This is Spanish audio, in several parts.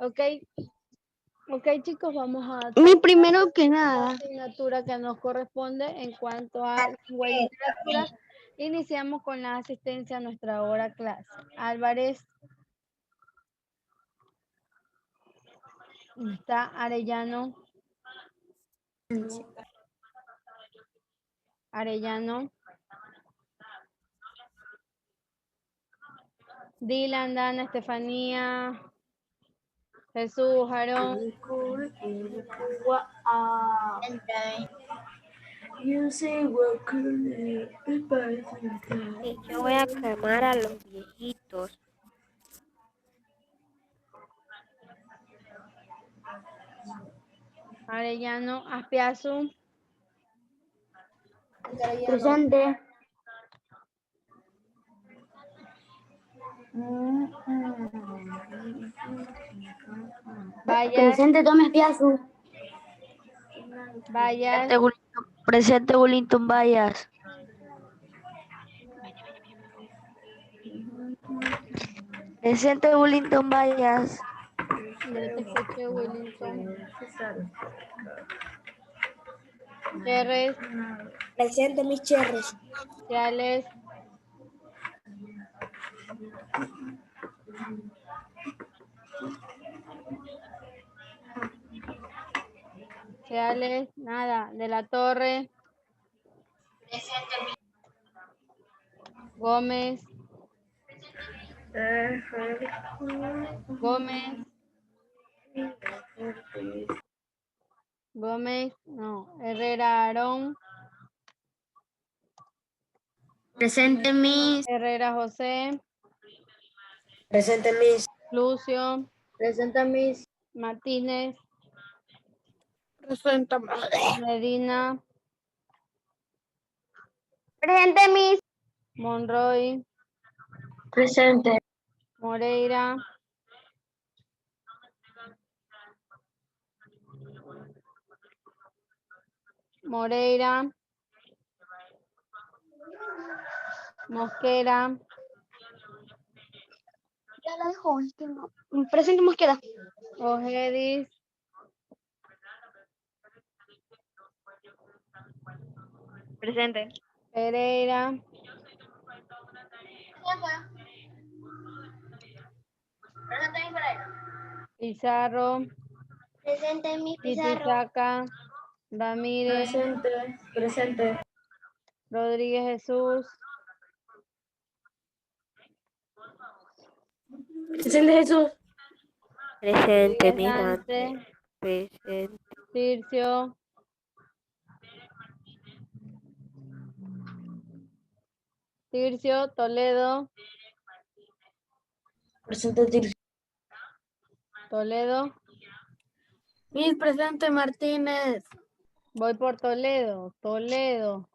Ok. Ok, chicos, vamos a Mi primero que nada. la asignatura que nos corresponde en cuanto a lengua y literatura. Iniciamos con la asistencia a nuestra hora clase. Álvarez. Está Arellano. Arellano. Dylan, Dana, Estefanía. Jesús, Aarón. Yo voy a quemar a los viejitos. Arellano, Aspiazu. Presente. Vallas. Presente, Tomás Piazzu. Vallas. Presente, Wellington Vallas. Presente, Wellington Vallas. Ya te escuché, Wellington. Cherres. Presente, mis cherres. Ciales. Ciales, nada. De la Torre. Gómez. Gómez. Gómez, no. Herrera, Aarón. Presente, mis. Herrera, José. Presente, mis. Lucio. Presente, mis. Martínez. Presente, Medina. Presente, mis. Monroy. Presente. Moreira. Moreira. Mosquera. Ya la dejó. Presente, Mosquera. Ojedis. Presente. Pereira. Pizarro. Presente, mis Pizarro. Titicaca. Ramírez. Presente. Rodríguez Jesús. Presente, Jesús. Presente, Rodríguez mis Dante. Dante. Presente. Tircio. Tircio, Toledo. Presente, Tirso. Toledo. Mis presente, Martínez. Voy por Toledo. Toledo.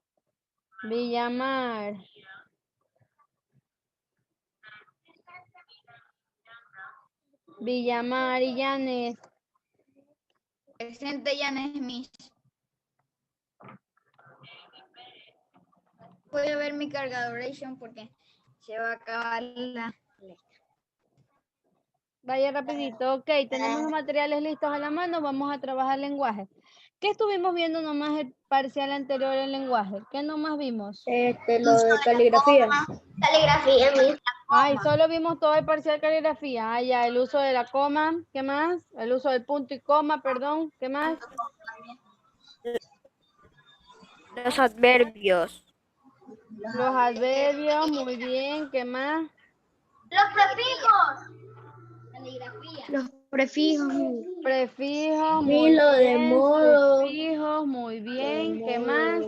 Villamar. Villamar y Llanes. Presente, Yanes Miss. Voy a ver mi cargador porque se va a acabar la... Vaya rapidito. Ok, tenemos los materiales listos a la mano. Vamos a trabajar lenguaje. ¿Qué estuvimos viendo nomás el parcial anterior en lenguaje? ¿Qué nomás vimos? Lo de caligrafía. Caligrafía, mis. Ay, solo vimos todo el parcial caligrafía. Ah, ya, el uso de la coma. ¿Qué más? El uso del punto y coma, perdón. ¿Qué más? Los adverbios. Los adverbios, muy bien. ¿Qué más? Los prefijos. Caligrafía. Los prefijos. Prefijos, muy Filo de bien. modo. Sufijos, muy bien. ¿Qué más?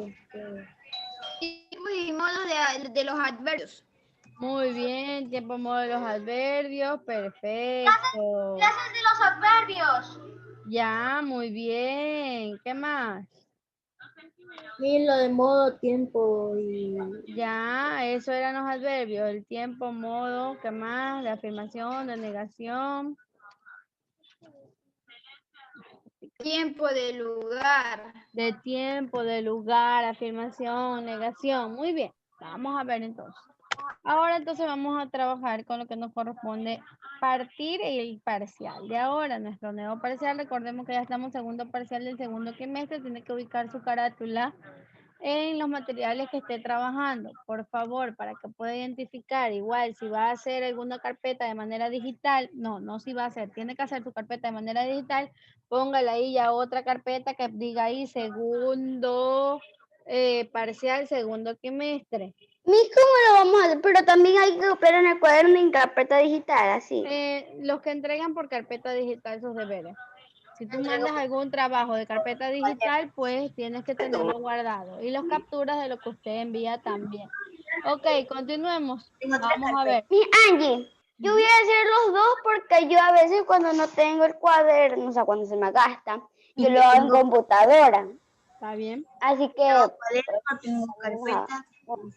Tipos y modos de los adverbios. Muy bien. Tiempo modo de los adverbios. Perfecto. Clases de los adverbios. Ya, muy bien. ¿Qué más? Filo de modo, tiempo y... Ya, eso eran los adverbios. El tiempo, modo, ¿qué más? De afirmación, de negación. Tiempo de lugar. De tiempo, de lugar, afirmación, negación. Muy bien. Vamos a ver entonces. Ahora entonces vamos a trabajar con lo que nos corresponde partir el parcial. De ahora, nuestro nuevo parcial, recordemos que ya estamos en segundo parcial del segundo trimestre, tiene que ubicar su carátula en los materiales que esté trabajando. Por favor, para que pueda identificar, igual si va a hacer alguna carpeta de manera digital, no si va a hacer, tiene que hacer su carpeta de manera digital, póngale ahí ya otra carpeta que diga ahí segundo parcial, segundo trimestre. Miss, ¿cómo lo vamos a hacer? Pero también hay que copiar en el cuaderno en carpeta digital, así. Los que entregan por carpeta digital sus deberes. Si tú mandas algún trabajo de carpeta digital, pues tienes que tenerlo guardado. Y los capturas de lo que usted envía también. Ok, continuemos. Vamos a ver. Miss Angie, yo voy a hacer los dos porque yo a veces cuando no tengo el cuaderno, o sea, cuando se me gasta, yo lo hago en computadora. ¿Está bien? Así que... Cuaderno, tengo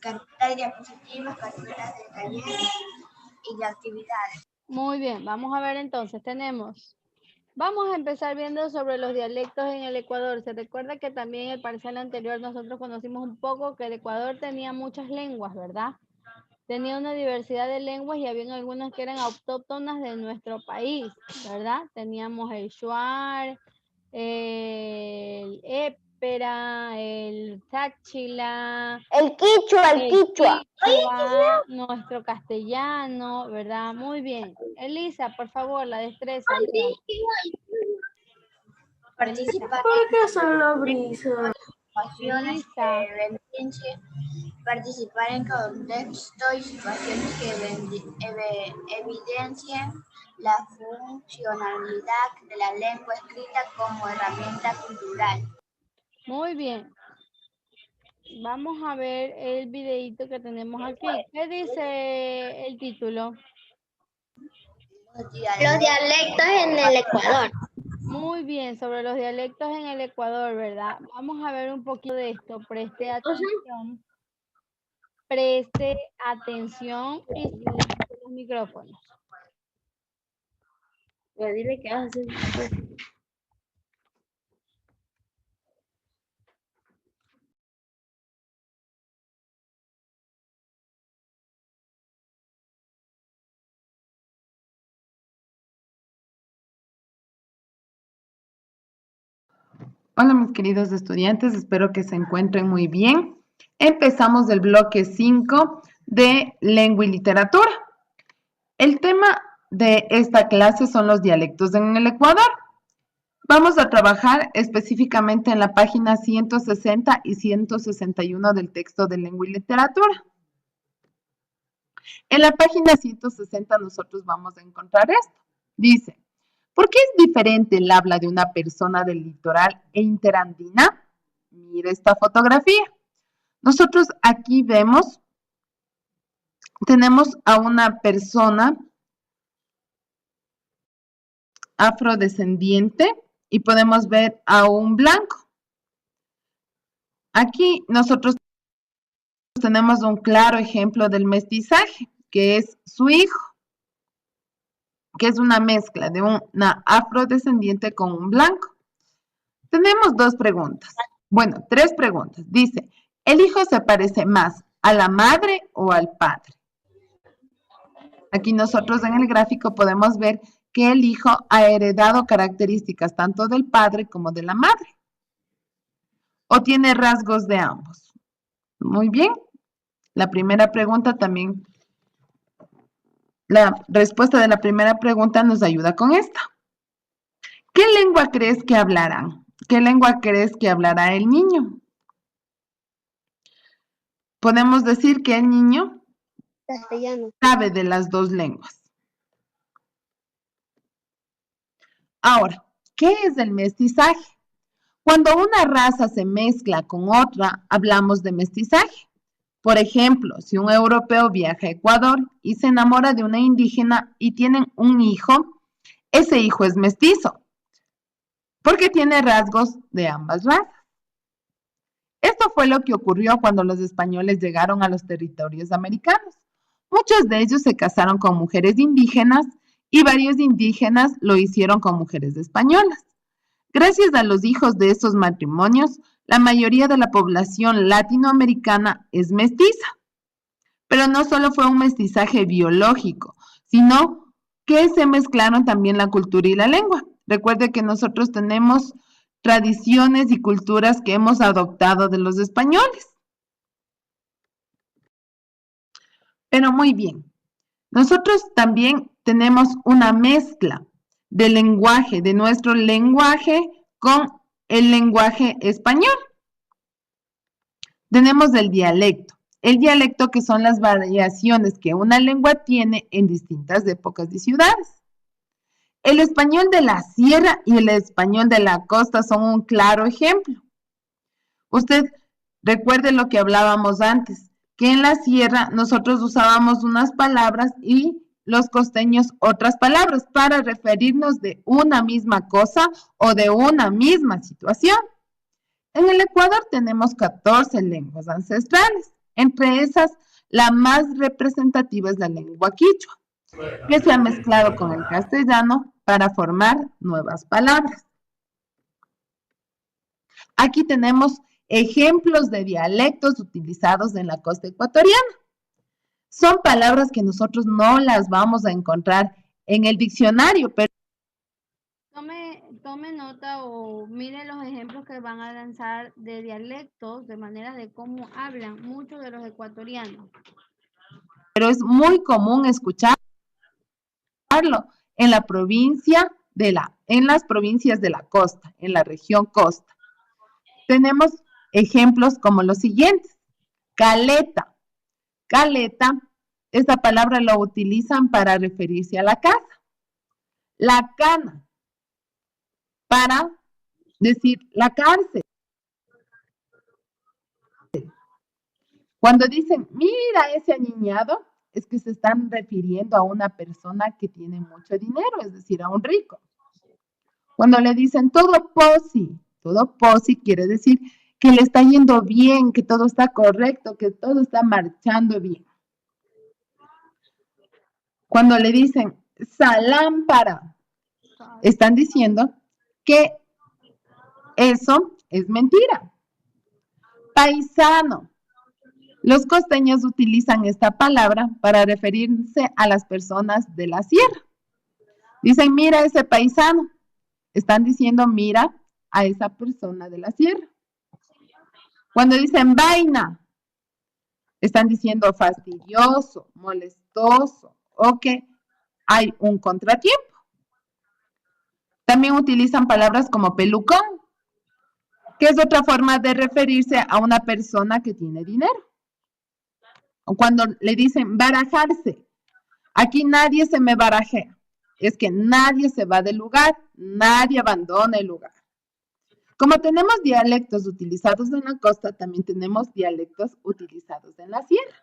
carpeta de diapositivas, carpetas de taller y de actividades. Muy bien, vamos a ver entonces. Vamos a empezar viendo sobre los dialectos en el Ecuador. Se recuerda que también en el parcial anterior nosotros conocimos un poco que el Ecuador tenía muchas lenguas, ¿verdad? Tenía una diversidad de lenguas y había algunas que eran autóctonas de nuestro país, ¿verdad? Teníamos el shuar, el épera, el táchila, El quichua, el quichua. nuestro castellano, ¿verdad? Muy bien. Elisa, por favor, la destreza. Participar ¿Por qué solo brisa? en situaciones que participar en contexto y situaciones que evidencien la funcionalidad de la lengua escrita como herramienta cultural. Muy bien. Vamos a ver el videito que tenemos aquí. ¿Qué dice el título? Los dialectos en el Ecuador. Muy bien, sobre los dialectos en el Ecuador, ¿verdad? Vamos a ver un poquito de esto. Preste atención. Preste atención y silencie los micrófonos. Pues dile que vas a hacer. Hola mis queridos estudiantes, espero que se encuentren muy bien. Empezamos el bloque 5 de lengua y literatura. El tema de esta clase son los dialectos en el Ecuador. Vamos a trabajar específicamente en la página 160 y 161 del texto de lengua y literatura. En la página 160 nosotros vamos a encontrar esto. Dice: ¿por qué es diferente el habla de una persona del litoral e interandina? Mira esta fotografía. Nosotros aquí tenemos a una persona afrodescendiente y podemos ver a un blanco. Aquí nosotros tenemos un claro ejemplo del mestizaje, que es su hijo, que es una mezcla de una afrodescendiente con un blanco. Tenemos dos preguntas. Bueno, tres preguntas. Dice, ¿el hijo se parece más a la madre o al padre? Aquí nosotros en el gráfico podemos ver que el hijo ha heredado características tanto del padre como de la madre. ¿O tiene rasgos de ambos? Muy bien. La primera pregunta también, la respuesta de la primera pregunta nos ayuda con esta. ¿Qué lengua crees que hablarán? ¿Qué lengua crees que hablará el niño? Podemos decir que el niño Castellano. sabe de las dos lenguas. Ahora, ¿qué es el mestizaje? Cuando una raza se mezcla con otra, hablamos de mestizaje. Por ejemplo, si un europeo viaja a Ecuador y se enamora de una indígena y tienen un hijo, ese hijo es mestizo, porque tiene rasgos de ambas razas. Esto fue lo que ocurrió cuando los españoles llegaron a los territorios americanos. Muchos de ellos se casaron con mujeres indígenas y varios indígenas lo hicieron con mujeres españolas. Gracias a los hijos de estos matrimonios, la mayoría de la población latinoamericana es mestiza. Pero no solo fue un mestizaje biológico, sino que se mezclaron también la cultura y la lengua. Recuerde que nosotros tenemos tradiciones y culturas que hemos adoptado de los españoles. Pero muy bien, nosotros también tenemos una mezcla del lenguaje, de nuestro lenguaje con el lenguaje español. Tenemos el dialecto. El dialecto que son las variaciones que una lengua tiene en distintas épocas y ciudades. El español de la sierra y el español de la costa son un claro ejemplo. Usted recuerde lo que hablábamos antes, que en la sierra nosotros usábamos unas palabras y los costeños otras palabras para referirnos de una misma cosa o de una misma situación. En el Ecuador tenemos 14 lenguas ancestrales. Entre esas, la más representativa es la lengua quichua, que se ha mezclado con el castellano para formar nuevas palabras. Aquí tenemos ejemplos de dialectos utilizados en la costa ecuatoriana. Son palabras que nosotros no las vamos a encontrar en el diccionario, pero Tome nota o mire los ejemplos que van a lanzar de dialectos, de maneras de cómo hablan muchos de los ecuatorianos. es muy común escucharlo en la provincia en las provincias de la costa, en la región costa. Tenemos ejemplos como los siguientes. Caleta. Caleta, esta palabra la utilizan para referirse a la casa. La cana, para decir la cárcel. Cuando dicen, mira ese aniñado, es que se están refiriendo a una persona que tiene mucho dinero, es decir, a un rico. Cuando le dicen todo posi quiere decir que le está yendo bien, que todo está correcto, que todo está marchando bien. Cuando le dicen salámpara, están diciendo que eso es mentira. Paisano. Los costeños utilizan esta palabra para referirse a las personas de la sierra. Dicen, mira ese paisano. Están diciendo, mira a esa persona de la sierra. Cuando dicen vaina, están diciendo fastidioso, molestoso o que hay un contratiempo. También utilizan palabras como pelucón, que es otra forma de referirse a una persona que tiene dinero. O cuando le dicen barajarse, aquí nadie se me barajea, es que nadie se va del lugar, nadie abandona el lugar. Como tenemos dialectos utilizados en la costa, también tenemos dialectos utilizados en la sierra.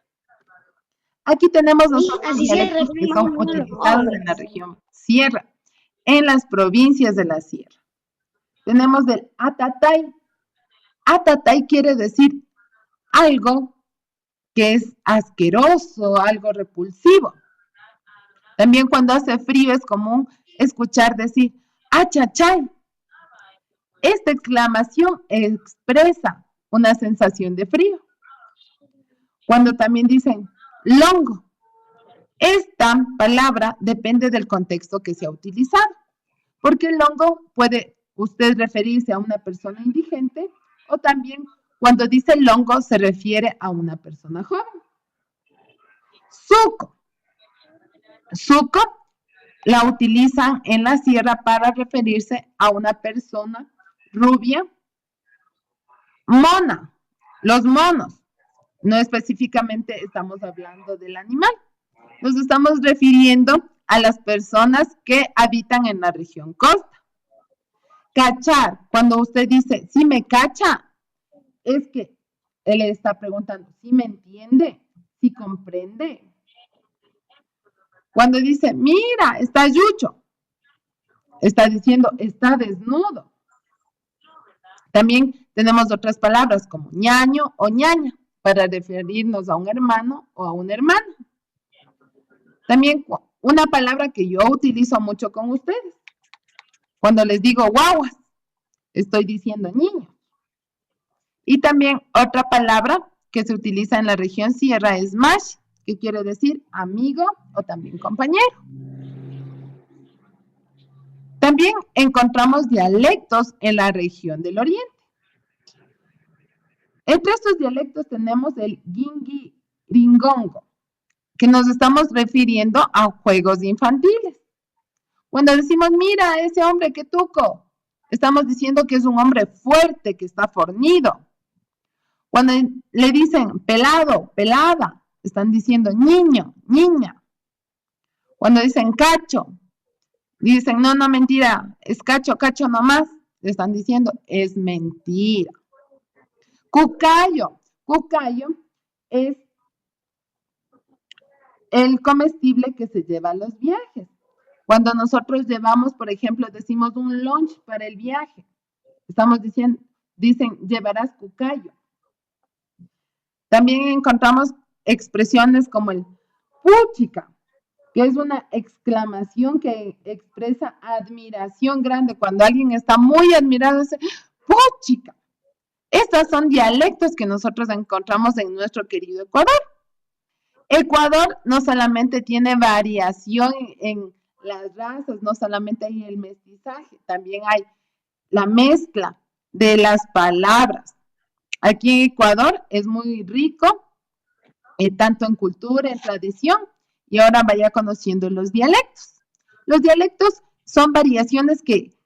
Aquí tenemos nosotros dialectos que son utilizados en la región sierra, en las provincias de la sierra. Tenemos del atatay. Atatay quiere decir algo que es asqueroso, algo repulsivo. También cuando hace frío es común escuchar decir achachay. Esta exclamación expresa una sensación de frío. Cuando también dicen longo, esta palabra depende del contexto que se ha utilizado, porque el longo puede usted referirse a una persona indigente o también cuando dice longo se refiere a una persona joven. Suco. Suco la utilizan en la sierra para referirse a una persona rubia. Mona, los monos. No específicamente estamos hablando del animal. Nos estamos refiriendo a las personas que habitan en la región costa. Cachar, cuando usted dice, ¿sí me cacha? Es que él está preguntando, ¿sí me entiende? ¿Sí comprende? Cuando dice, mira, está yucho, está diciendo, está desnudo. También tenemos otras palabras como ñaño o ñaña para referirnos a un hermano o a una hermana. También una palabra que yo utilizo mucho con ustedes. Cuando les digo guaguas, estoy diciendo niños. Y también otra palabra que se utiliza en la región sierra es mash, que quiere decir amigo o también compañero. También encontramos dialectos en la región del Oriente. Entre estos dialectos tenemos el Gingi-Ringongo, que nos estamos refiriendo a juegos infantiles. Cuando decimos, mira, ese hombre que tuco, estamos diciendo que es un hombre fuerte, que está fornido. Cuando le dicen pelado, pelada, están diciendo niño, niña. Cuando dicen cacho, dicen, no, no, mentira, es cacho, cacho nomás. Le están diciendo, es mentira. Cucayo. Cucayo es el comestible que se lleva a los viajes. Cuando nosotros llevamos, por ejemplo, decimos un lunch para el viaje, estamos diciendo, dicen, llevarás cucayo. También encontramos expresiones como el puchica, que es una exclamación que expresa admiración grande. Cuando alguien está muy admirado, dice, puchica. Estos son dialectos que nosotros encontramos en nuestro querido Ecuador. Ecuador no solamente tiene variación en las razas, no solamente hay el mestizaje, también hay la mezcla de las palabras. Aquí en Ecuador es muy rico, tanto en cultura, en tradición, y ahora vaya conociendo los dialectos. Los dialectos son variaciones que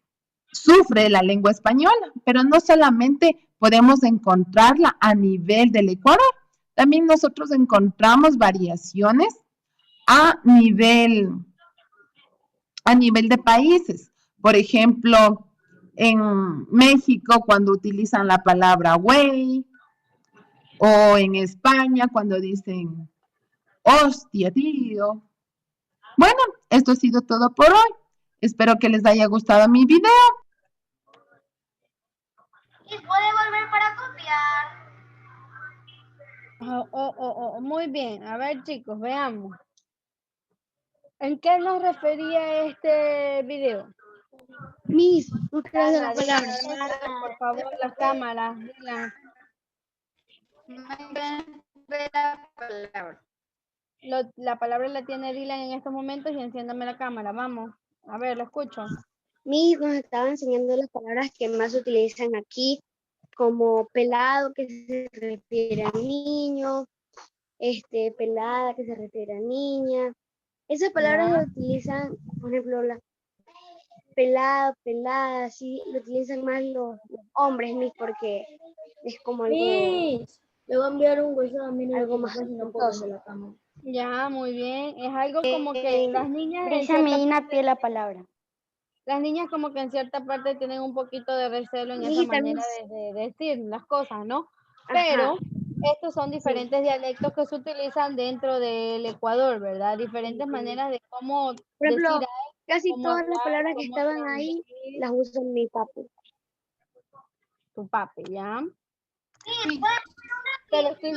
sufre la lengua española, pero no solamente podemos encontrarla a nivel del Ecuador, también nosotros encontramos variaciones a nivel de países. Por ejemplo, en México cuando utilizan la palabra güey, o en España cuando dicen hostia, tío. Bueno, esto ha sido todo por hoy. Espero que les haya gustado mi video. Y puede volver para copiar. Muy bien. A ver, chicos, veamos. ¿En qué nos refería este video? Miss, no creas Ana, la dile, palabra. Marta, por favor, las cámaras. Dila. La palabra la tiene Dylan en estos momentos y enciéndame la cámara. Vamos. A ver, lo escucho. Miss nos estaba enseñando las palabras que más se utilizan aquí, como pelado, que se refiere a niño, pelada, que se refiere a niña. Esas palabras Ya. lo utilizan, por ejemplo, la pelado, pelada, así lo utilizan más los hombres, Miss, porque es como algo, Le voy a enviar un WhatsApp a mi algo más de la cámara. Ya, muy bien. Es algo como que las niñas en Brisa cierta Medina parte, pide la palabra. las niñas como que en cierta parte tienen un poquito de recelo en esa Y también, manera de decir las cosas, ¿no? ajá, Pero estos son sí. diferentes dialectos que se utilizan dentro del Ecuador, ¿verdad? Diferentes maneras de cómo Por decir ejemplo, algo, casi cómo todas las hablar, palabras que cómo estaban ahí transmitir las usa mi papi. tu papi, ¿ya? Sí. Pero estoy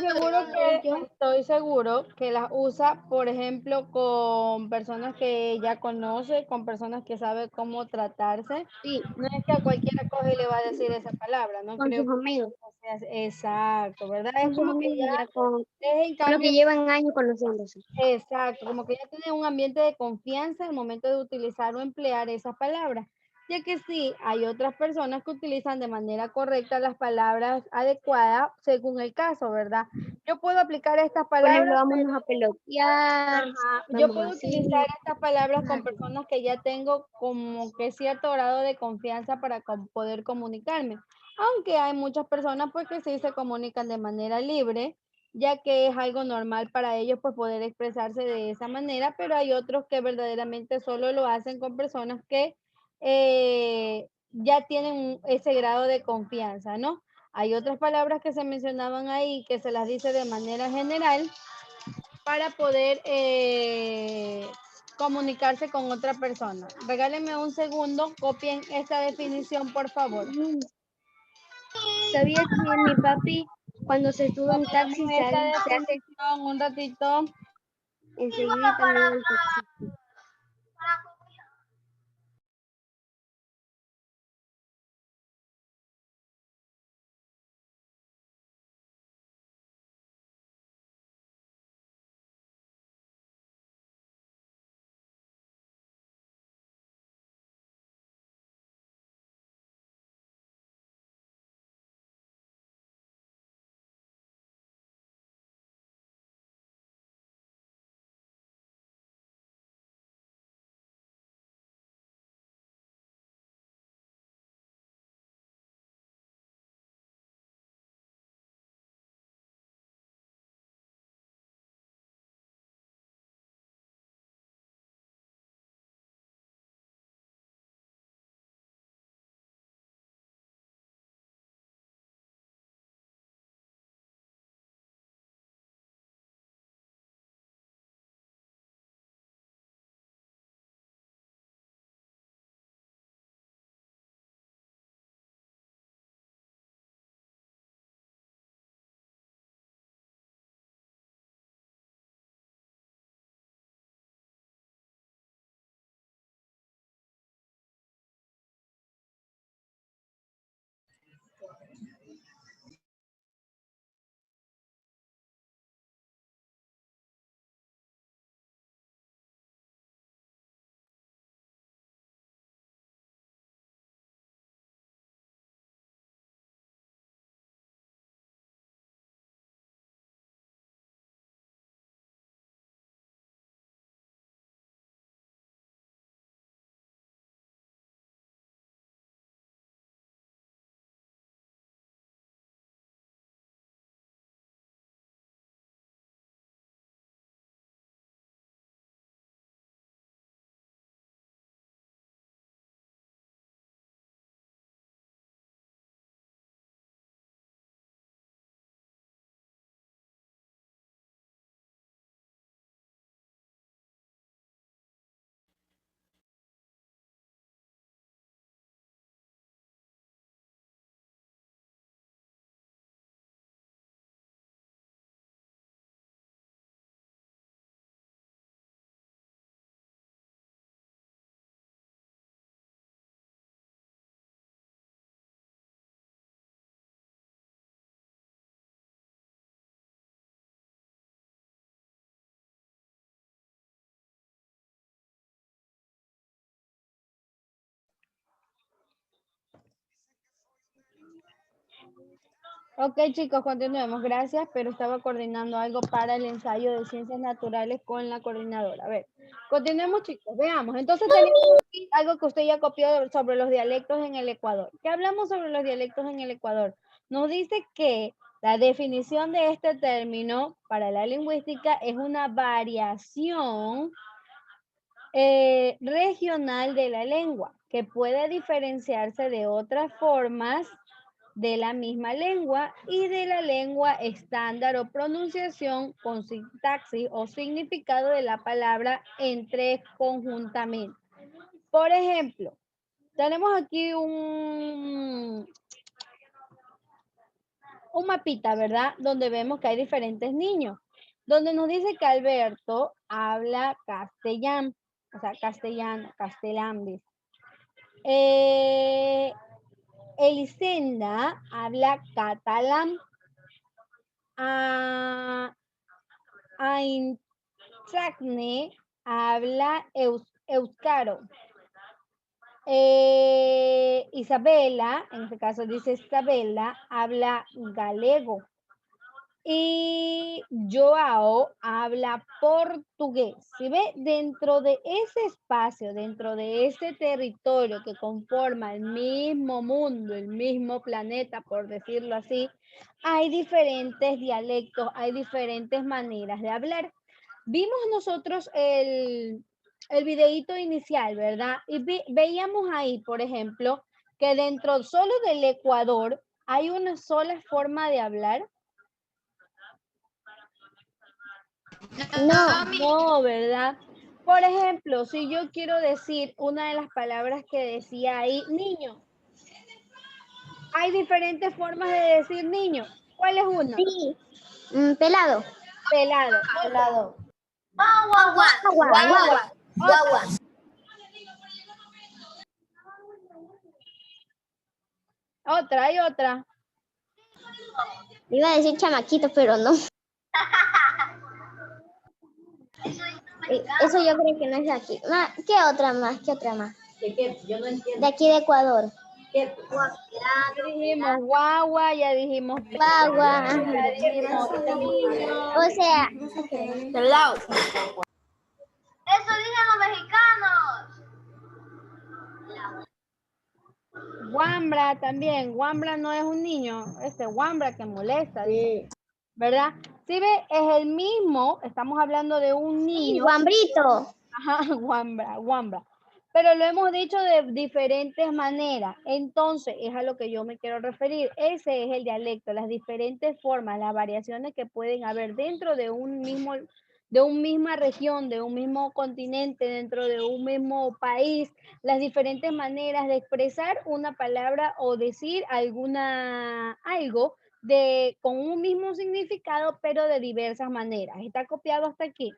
seguro que las usa, por ejemplo, con personas que ella conoce, con personas que sabe cómo tratarse. Sí, No es que a cualquiera coge y le va a decir esa palabra, no con creo sus que amigos. sea exacto, ¿verdad? Es Con sus como que amigos y ya con es en lo que cambio, llevan años conociéndose. exacto, como que ya tiene un ambiente de confianza al momento de utilizar o emplear esas palabras. Ya que sí, hay otras personas que utilizan de manera correcta las palabras adecuadas según el caso, ¿verdad? Yo puedo aplicar estas Por ejemplo, palabras, vámonos a pelotear, ajá, yo vamos puedo así. utilizar estas palabras con personas que ya tengo como que cierto grado de confianza para poder comunicarme. Aunque hay muchas personas pues que sí se comunican de manera libre, ya que es algo normal para ellos pues poder expresarse de esa manera, pero hay otros que verdaderamente solo lo hacen con personas que ya tienen ese grado de confianza, ¿no? Hay otras palabras que se mencionaban ahí que se las dice de manera general para poder comunicarse con otra persona. Regálenme un segundo, copien esta definición, por favor. ¿Sabía que mi papi, cuando se sube a un taxi, Copiemos esta se hace definición un ratito. enseguida me da el taxi? Ok, chicos, continuemos. Gracias, pero estaba coordinando algo para el ensayo de ciencias naturales con la coordinadora. A ver, continuemos, chicos. Veamos. Entonces, tenemos aquí algo que usted ya copió sobre los dialectos en el Ecuador. ¿Qué hablamos sobre los dialectos en el Ecuador? Nos dice que la definición de este término para la lingüística es una variación regional de la lengua que puede diferenciarse de otras formas de la misma lengua y de la lengua estándar o pronunciación con sintaxis o significado de la palabra entre conjuntamente. Por ejemplo, tenemos aquí un mapita, ¿verdad? Donde vemos que hay diferentes niños, donde nos dice que Alberto habla castellano, o sea, castellano, castellambis. Elisenda habla catalán. Aintracne habla euskaro. Isabela, en este caso dice Isabela, habla galego. Y Joao habla portugués. ¿Sí ve? Dentro de ese espacio, dentro de ese territorio que conforma el mismo mundo, el mismo planeta, por decirlo así, hay diferentes dialectos, hay diferentes maneras de hablar. Vimos nosotros el videíto inicial, ¿verdad? Y veíamos ahí, por ejemplo, que dentro solo del Ecuador hay una sola forma de hablar. No, ¿verdad? Por ejemplo, si yo quiero decir una de las palabras que decía ahí, niño. Hay diferentes formas de decir niño. ¿Cuál es una? Sí. Pelado. Pelado. Pelado. Guagua. Otra, hay otra. Iba a decir chamaquito, pero no. Eso yo creo que no es de aquí. ¿Qué otra más? ¿Qué otra más? ¿De qué? Yo no entiendo. De aquí de Ecuador. ¿Qué? Ya dijimos guagua, ya dijimos Guagua. ya dijimos niño. O sea, Pelado. Eso dicen los mexicanos. Guambra también. Guambra no es un niño. Guambra que molesta. Sí. ¿Verdad? Si ve, es el mismo. Estamos hablando de un niño. guambrito. Ajá, guambra. Pero lo hemos dicho de diferentes maneras. Entonces, es a lo que yo me quiero referir. Ese es el dialecto, las diferentes formas, las variaciones que pueden haber dentro de un mismo, de una misma región, de un mismo continente, dentro de un mismo país, las diferentes maneras de expresar una palabra o decir algo con un mismo significado, pero de diversas maneras. ¿Está copiado hasta aquí?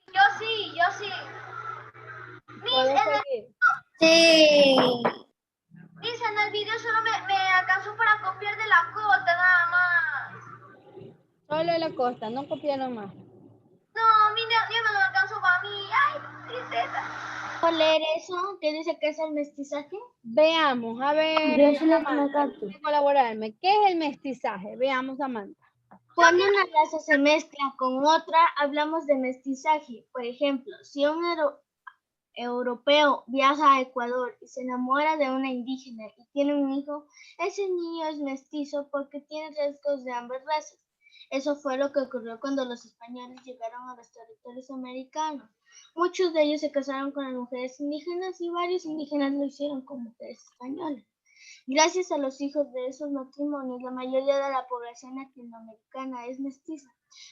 Yo sí. ¿Puedo seguir? Sí. Dice, en el video solo me alcanzó para copiar de la cota nada más. Solo en la costa, no copiaron más. No, mira, ya me lo alcanzó para mí. Ay, tristeza. ¿Puedo leer eso? ¿Qué dice que es el mestizaje? Veamos, a ver, Samantha, colaborarme. ¿Qué es el mestizaje? Veamos, Samantha. Cuando una raza se mezcla con otra, hablamos de mestizaje. Por ejemplo, si un europeo viaja a Ecuador y se enamora de una indígena y tiene un hijo, ese niño es mestizo porque tiene rasgos de ambas razas. Eso fue lo que ocurrió cuando los españoles llegaron a los territorios americanos. Muchos de ellos se casaron con las mujeres indígenas y varios indígenas lo hicieron con mujeres españolas. Gracias a los hijos de esos matrimonios, la mayoría de la población latinoamericana es mestiza.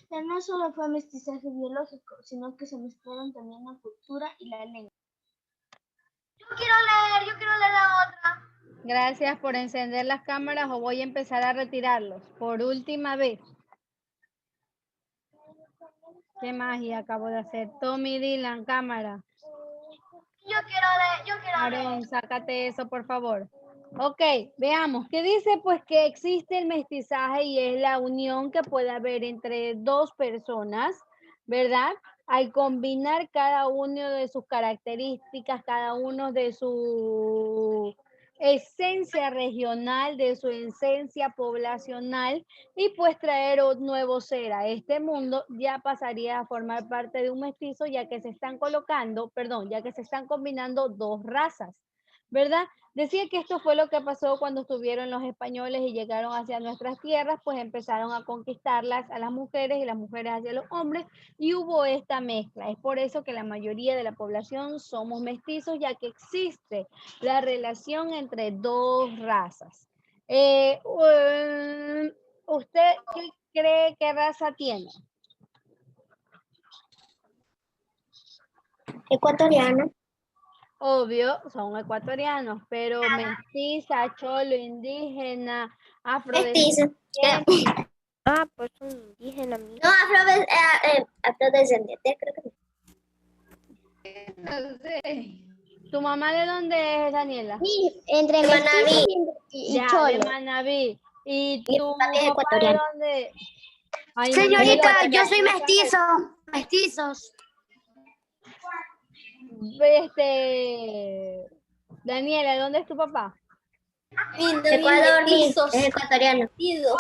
Pero no solo fue mestizaje biológico, sino que se mezclaron también la cultura y la lengua. Yo quiero leer la otra. Gracias por encender las cámaras o voy a empezar a retirarlos. Por última vez. Qué magia acabo de hacer. Tommy, Dylan, cámara. Yo quiero leer. Aaron, sácate eso, por favor. Ok, veamos. ¿Qué dice? Pues que existe el mestizaje y es la unión que puede haber entre dos personas, ¿verdad? Al combinar cada uno de sus características, cada uno de sus esencia regional, de su esencia poblacional y pues traer un nuevo ser a este mundo, ya pasaría a formar parte de un mestizo, ya que se están ya que se están combinando dos razas, ¿verdad? Decía que esto fue lo que pasó cuando estuvieron los españoles y llegaron hacia nuestras tierras, pues empezaron a conquistarlas a las mujeres y las mujeres hacia los hombres y hubo esta mezcla. Es por eso que la mayoría de la población somos mestizos, ya que existe la relación entre dos razas. ¿Usted qué cree que raza tiene? Ecuatoriana. Obvio, son ecuatorianos, pero mestiza, cholo, indígena, Mestizo. afrodescendiente. Ah, pues un indígena mío. No, afrodescendiente, creo que sí. No sé. ¿Tu mamá de dónde es, Daniela? Sí, entre mestizo y Ya, de cholo. Manaví. ¿Y Mi tu papá es papá de ecuatoriano. dónde? Ay, Señorita, mamá, yo soy mestizo. Mestizos. Daniela, ¿de dónde es tu papá? Ecuador, es ecuatoriano.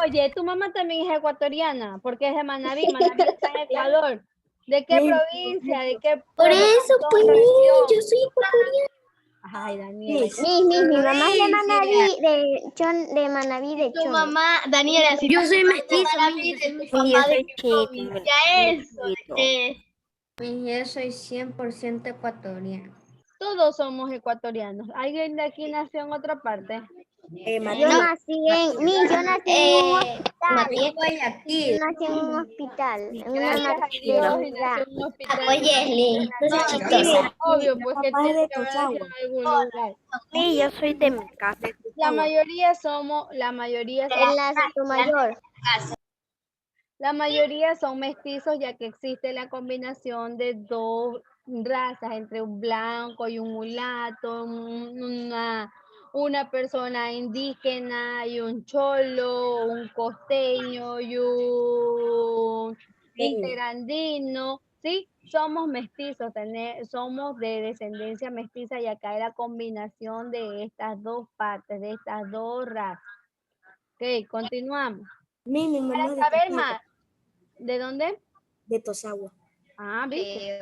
Oye, tu mamá también es ecuatoriana, porque es de Manaví. Manaví está en Ecuador. ¿De qué provincia? ¿De qué Por eso, pues, región? yo soy ecuatoriana. Ay, Daniela. Mi mamá es de Manaví, de Manaví, de Tu Cholo. mamá, Daniela, yo soy mestizo. Y yo soy chino. Yo soy 100% ecuatoriano. Todos somos ecuatorianos. ¿Alguien de aquí nació en otra parte? Yo nací en un hospital. Yo nací en un hospital. En una Gracias a Dios y nació en un hospital. Obvio, pues que tiene que haber nacido en algún lugar. Sí, yo soy de mi casa. La mayoría son mestizos, ya que existe la combinación de dos razas, entre un blanco y un mulato, una persona indígena y un cholo, un costeño y un interandino, ¿sí? Somos mestizos, somos de descendencia mestiza y acá hay la combinación de estas dos partes, de estas dos razas. Ok, continuamos. Para saber más, ¿de dónde? De Tosagua. Ah, ¿viste?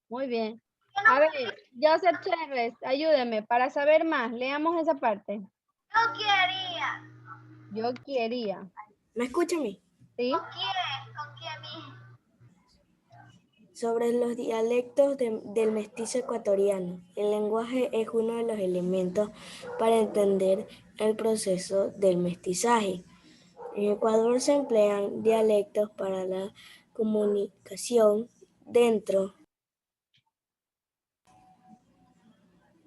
Muy bien. A ver, Joseph Chávez, ayúdeme para saber más. Leamos esa parte. Yo quería. ¿Me escucha a mí? ¿Sí? Sobre los dialectos del mestizo ecuatoriano. El lenguaje es uno de los elementos para entender el proceso del mestizaje. En Ecuador se emplean dialectos para la comunicación dentro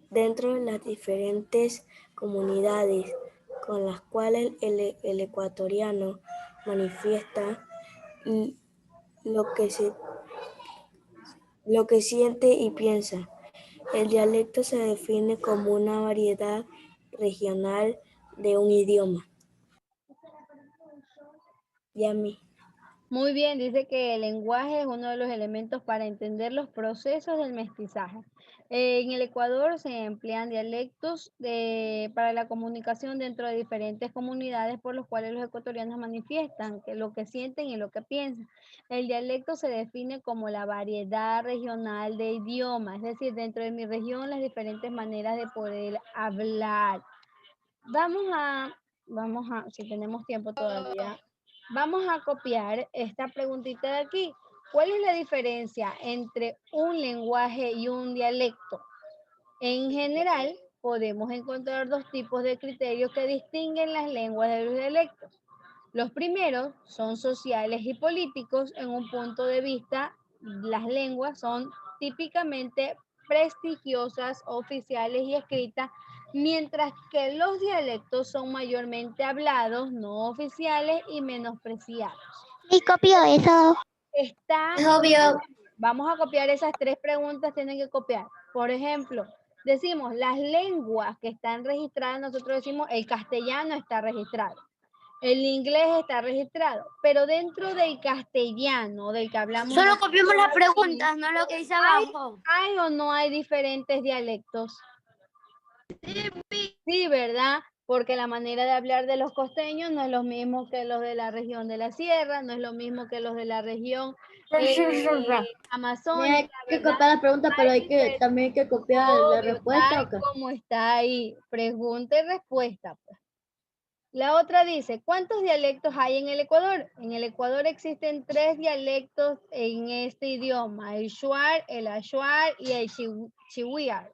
de las diferentes comunidades con las cuales el ecuatoriano manifiesta y lo que siente y piensa. El dialecto se define como una variedad regional de un idioma. Muy bien, dice que el lenguaje es uno de los elementos para entender los procesos del mestizaje. En el Ecuador se emplean dialectos para la comunicación dentro de diferentes comunidades por los cuales los ecuatorianos manifiestan lo que sienten y lo que piensan. El dialecto se define como la variedad regional de idiomas, es decir, dentro de mi región las diferentes maneras de poder hablar. Vamos a, si tenemos tiempo todavía. Vamos a copiar esta preguntita de aquí. ¿Cuál es la diferencia entre un lenguaje y un dialecto? En general, podemos encontrar dos tipos de criterios que distinguen las lenguas de los dialectos. Los primeros son sociales y políticos. En un punto de vista, las lenguas son típicamente prestigiosas, oficiales y escritas, mientras que los dialectos son mayormente hablados, no oficiales y menospreciados. ¿Y copió eso? Es obvio. Vamos a copiar esas tres preguntas, tienen que copiar. Por ejemplo, decimos las lenguas que están registradas, nosotros decimos el castellano está registrado. El inglés está registrado, pero dentro del castellano, del que hablamos... Solo copiamos las preguntas, no lo que dice abajo. ¿Hay o no hay diferentes dialectos? Sí, Sí, ¿verdad? Porque la manera de hablar de los costeños no es lo mismo que los de la región de la sierra, no es lo mismo que los de la región amazónica, Hay que ¿verdad? copiar la pregunta, pero también hay que copiar la Obvio, respuesta. tal ¿O qué? como está ahí, pregunta y respuesta, pues. La otra dice, ¿cuántos dialectos hay en el Ecuador? En el Ecuador existen 3 dialectos en este idioma, el shuar, el ashuar y el chihuiar.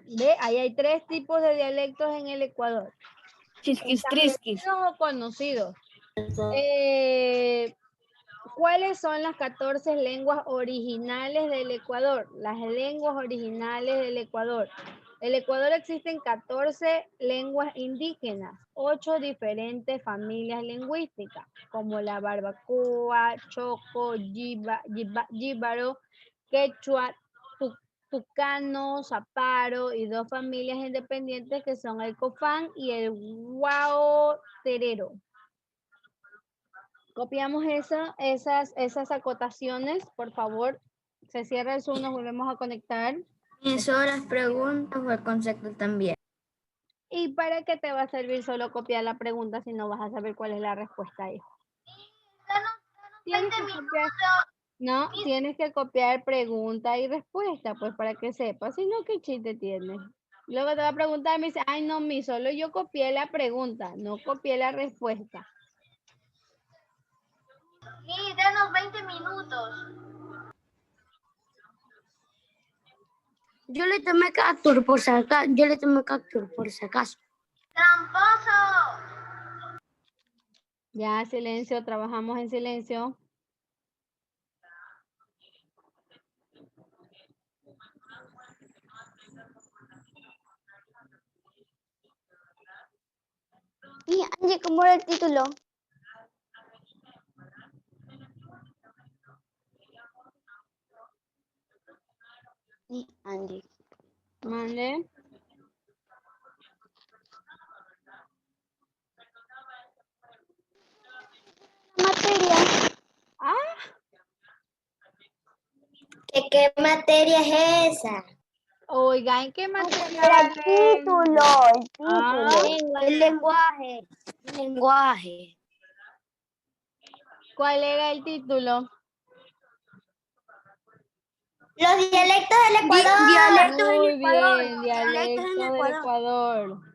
¿Ve? Ahí hay 3 tipos de dialectos en el Ecuador. Chisquis-trisquis. ¿Conocidos o conocidos? ¿Cuáles son las 14 lenguas originales del Ecuador? Las lenguas originales del Ecuador. En el Ecuador existen 14 lenguas indígenas, 8 diferentes familias lingüísticas, como la barbacoa, choco, jíbaro, quechua, tucano, zaparo y 2 familias independientes que son el cofán y el guaoterero. Copiamos esas acotaciones, por favor. Se cierra el Zoom, nos volvemos a conectar. Eso, las preguntas o el concepto también. ¿Y para qué te va a servir solo copiar la pregunta si no vas a saber cuál es la respuesta, hijo? Tienes que copiar pregunta y respuesta, pues para que sepas. Si no, ¿qué chiste tienes? Luego te va a preguntar, me dice, ay, no, solo yo copié la pregunta, no copié la respuesta. Sí, danos 20 minutos. Yo le tomé capture por si acaso. ¡Tramposo! Ya, silencio, trabajamos en silencio. Y Angie, ¿cómo era el título? Sí, Angie. Mande. Materia. Ah, ¿Qué materia es esa? oiga, ¿en qué materia? El título. El lenguaje. Lenguaje. ¿Cuál era el título? Los dialectos del Ecuador. Muy bien, dialectos del Ecuador.